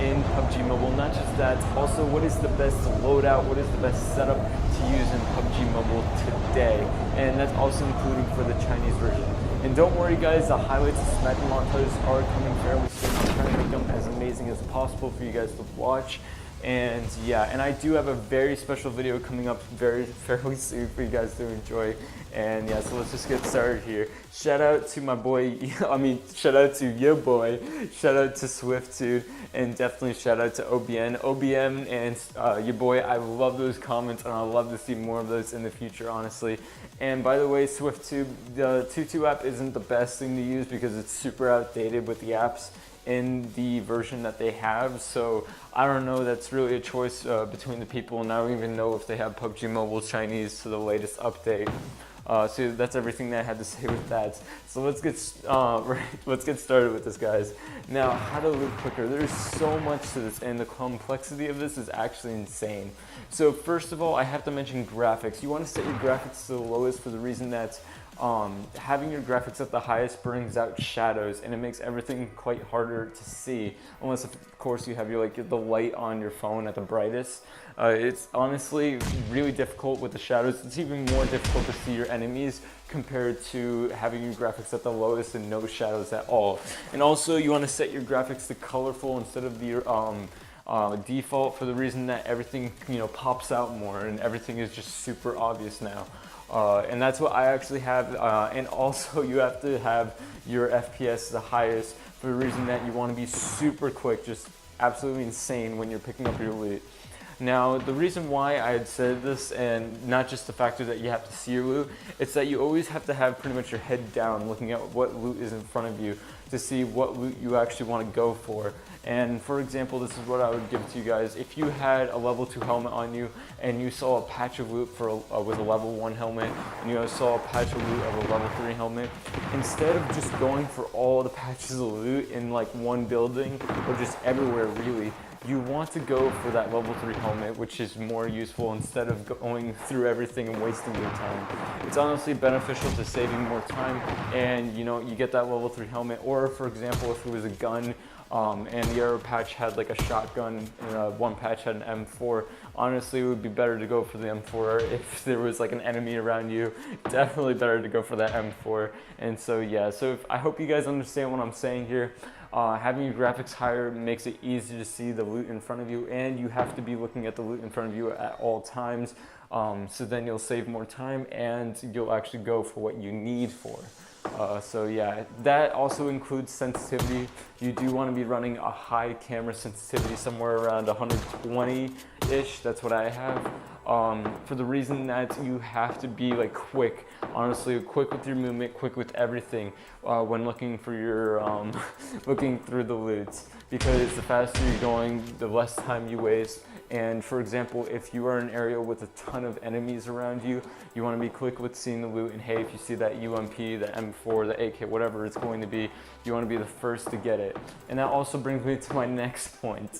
in PUBG Mobile. Not just that, also what is the best loadout, what is the best setup to use in PUBG Mobile today, and that's also including for the Chinese version. And don't worry guys, the highlights and sniping montages are coming fairly soon. I'm trying to make them as amazing as possible for you guys to watch. And yeah, and I do have a very special video coming up fairly soon for you guys to enjoy. And yeah, so let's just get started here. Shout out to my boy, shout out to your boy, shout out to SwiftTude, and definitely shout out to OBM and your boy. I love those comments and I love to see more of those in the future, honestly. And by the way, SwiftTube, the Tutu app isn't the best thing to use because it's super outdated with the apps in the version that they have, so I don't know, that's really a choice between the people, and I don't even know if they have PUBG Mobile Chinese to the latest update. So that's everything that I had to say with that. So let's get started with this, guys. Now, how to loot quicker. There's so much to this, and the complexity of this is actually insane. So first of all, I have to mention graphics. You want to set your graphics to the lowest for the reason that having your graphics at the highest brings out shadows, and it makes everything quite harder to see, unless of course you have your the light on your phone at the brightest. It's honestly really difficult with the shadows. It's even more difficult to see your enemies compared to having your graphics at the lowest and no shadows at all. And also you want to set your graphics to colorful instead of the default, for the reason that everything pops out more and everything is just super obvious now. And that's what I actually have, and also you have to have your FPS the highest for the reason that you want to be super quick, just absolutely insane when you're picking up your loot. Now, the reason why I had said this, and not just the factor that you have to see your loot, it's that you always have to have pretty much your head down looking at what loot is in front of you to see what loot you actually want to go for. And for example, this is what I would give to you guys. If you had a level 2 helmet on you and you saw a patch of loot with a level 1 helmet, and you saw a patch of loot of a level 3 helmet, instead of just going for all the patches of loot in one building or just everywhere really, you want to go for that level 3 helmet, which is more useful instead of going through everything and wasting your time. It's honestly beneficial to saving more time, and you get that level 3 helmet. Or for example, if it was a gun, and the other patch had a shotgun, and one patch had an M4, honestly it would be better to go for the M4 if there was an enemy around you. Definitely better to go for that M4. And so yeah, so I hope you guys understand what I'm saying here. Having your graphics higher makes it easy to see the loot in front of you, and you have to be looking at the loot in front of you at all times, so then you'll save more time and you'll actually go for what you need for. So yeah, that also includes sensitivity. You do want to be running a high camera sensitivity, somewhere around 120-ish, that's what I have. For the reason that you have to be quick, honestly, quick with your movement, quick with everything when looking for your looking through the loots, because the faster you're going, the less time you waste. And for example, if you are in an area with a ton of enemies around you, you want to be quick with seeing the loot, and hey, if you see that UMP, the M4, the AK, whatever it's going to be, you want to be the first to get it. And that also brings me to my next point.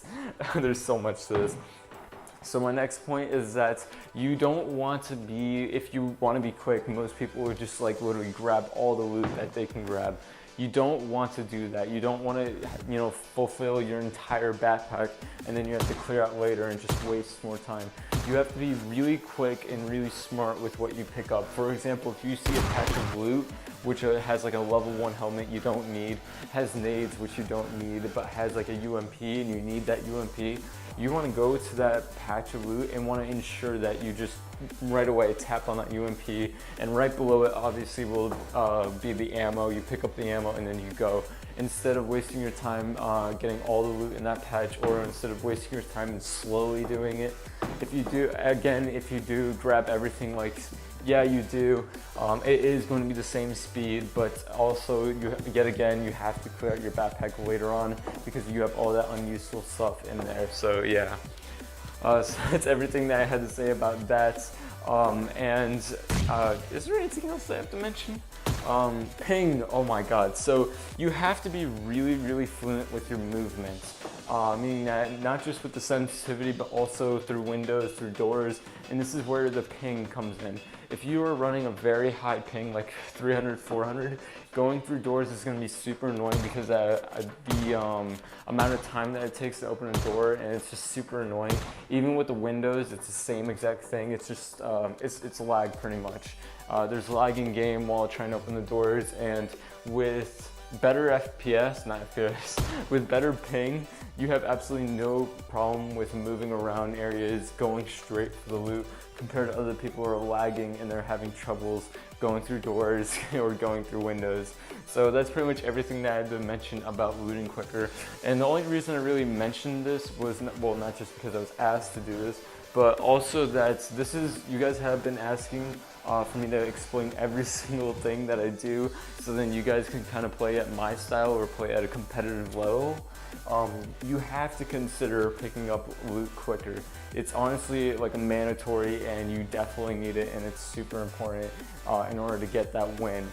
There's so much to this. So my next point is that you don't want to be, if you want to be quick, most people would just literally grab all the loot that they can grab. You don't want to do that. You don't want to, fulfill your entire backpack and then you have to clear out later and just waste more time. You have to be really quick and really smart with what you pick up. For example, if you see a patch of loot which has a level 1 helmet you don't need, has nades which you don't need, but has a UMP and you need that UMP, you want to go to that patch of loot and want to ensure that you just right away tap on that UMP, and right below it obviously will be the ammo. You pick up the ammo and then you go, instead of wasting your time getting all the loot in that patch, or instead of wasting your time and slowly doing it. If you do grab everything, yeah, you do. It is going to be the same speed, but also yet again you have to clear out your backpack later on because you have all that unuseful stuff in there. So yeah, so that's everything that I had to say about that. Is there anything else I have to mention? Ping, oh my god. So you have to be really, really fluent with your movements. meaning that not just with the sensitivity, but also through windows, through doors, and this is where the ping comes in. If you are running a very high ping, like 300, 400, going through doors is going to be super annoying because the amount of time that it takes to open a door, and it's just super annoying. Even with the windows, it's the same exact thing. It's just, it's lag pretty much. There's lag in game while trying to open the doors, and with better FPS, not FPS, with better ping, you have absolutely no problem with moving around areas, going straight for the loot, compared to other people who are lagging and they're having troubles going through doors or going through windows. So that's pretty much everything that I had to mention about looting quicker. And the only reason I really mentioned this was, well, not just because I was asked to do this, but also that this is, you guys have been asking for me to explain every single thing that I do, so then you guys can kind of play at my style or play at a competitive level. You have to consider picking up loot quicker. It's honestly like a mandatory, and you definitely need it, and it's super important in order to get that win.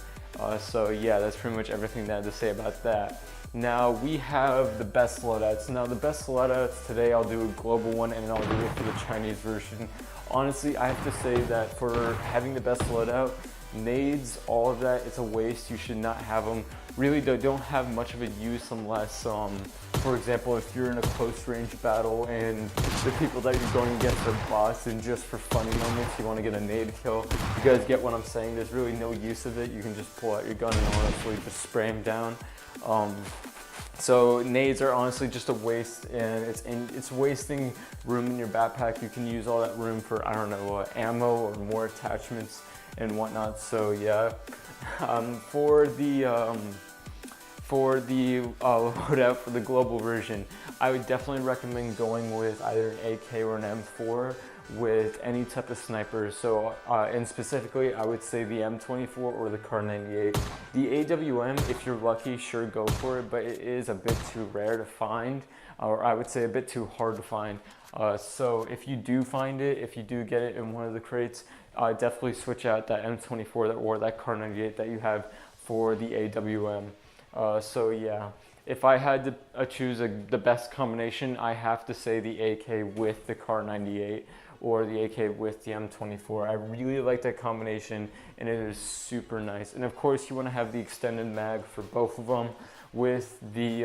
So yeah, that's pretty much everything that I had to say about that. Now we have the best loadouts. Now the best loadouts today, I'll do a global one and I'll do it for the Chinese version. Honestly, I have to say that for having the best loadout, nades, all of that, it's a waste. You should not have them. Really, they don't have much of a use unless, for example, if you're in a close range battle and the people that you're going against are bots, and just for funny moments you want to get a nade kill. You guys get what I'm saying? There's really no use of it. You can just pull out your gun and honestly just spray them down. So nades are honestly just a waste, and it's wasting room in your backpack. You can use all that room for, I don't know, ammo or more attachments and whatnot. So yeah, for the loadout for the global version, I would definitely recommend going with either an AK or an M4 with any type of sniper. So and specifically I would say the M24 or the Kar 98. The AWM, if you're lucky, sure, go for it, but it is a bit too rare to find, or I would say a bit too hard to find. So if you do find it, if you do get it in one of the crates, definitely switch out that M24 or that Kar 98 that you have for the AWM. So yeah, if I had to choose the best combination, I have to say the AK with the Kar 98 or the AK with the M24. I really like that combination, and it is super nice. And of course, you want to have the extended mag for both of them, with the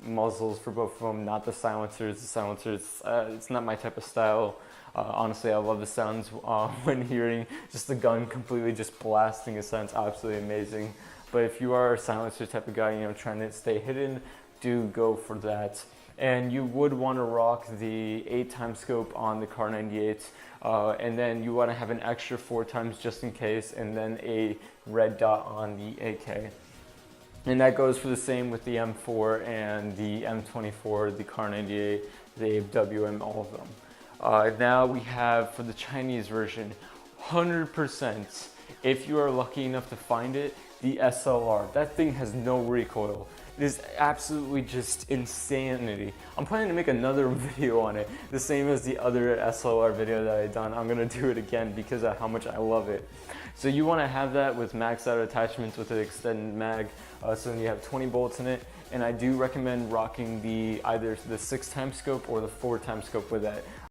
muzzles for both of them, not the silencers. The silencers, it's not my type of style. Honestly, I love the sounds when hearing just the gun completely just blasting. It sounds absolutely amazing. But if you are a silencer type of guy, you know, trying to stay hidden, do go for that. And you would want to rock the 8x scope on the Kar 98, and then you want to have an extra 4x just in case, and then a red dot on the AK. And that goes for the same with the M4 and the M24, the Kar 98, the AWM, all of them. Now we have, for the Chinese version, 100%, if you are lucky enough to find it, the SLR. That thing has no recoil. It is absolutely just insanity. I'm planning to make another video on it, the same as the other SLR video that I done. I'm gonna do it again because of how much I love it. So you wanna have that with maxed out attachments with an extended mag, so then you have 20 bullets in it. And I do recommend rocking either the 6x scope or the 4x scope with that.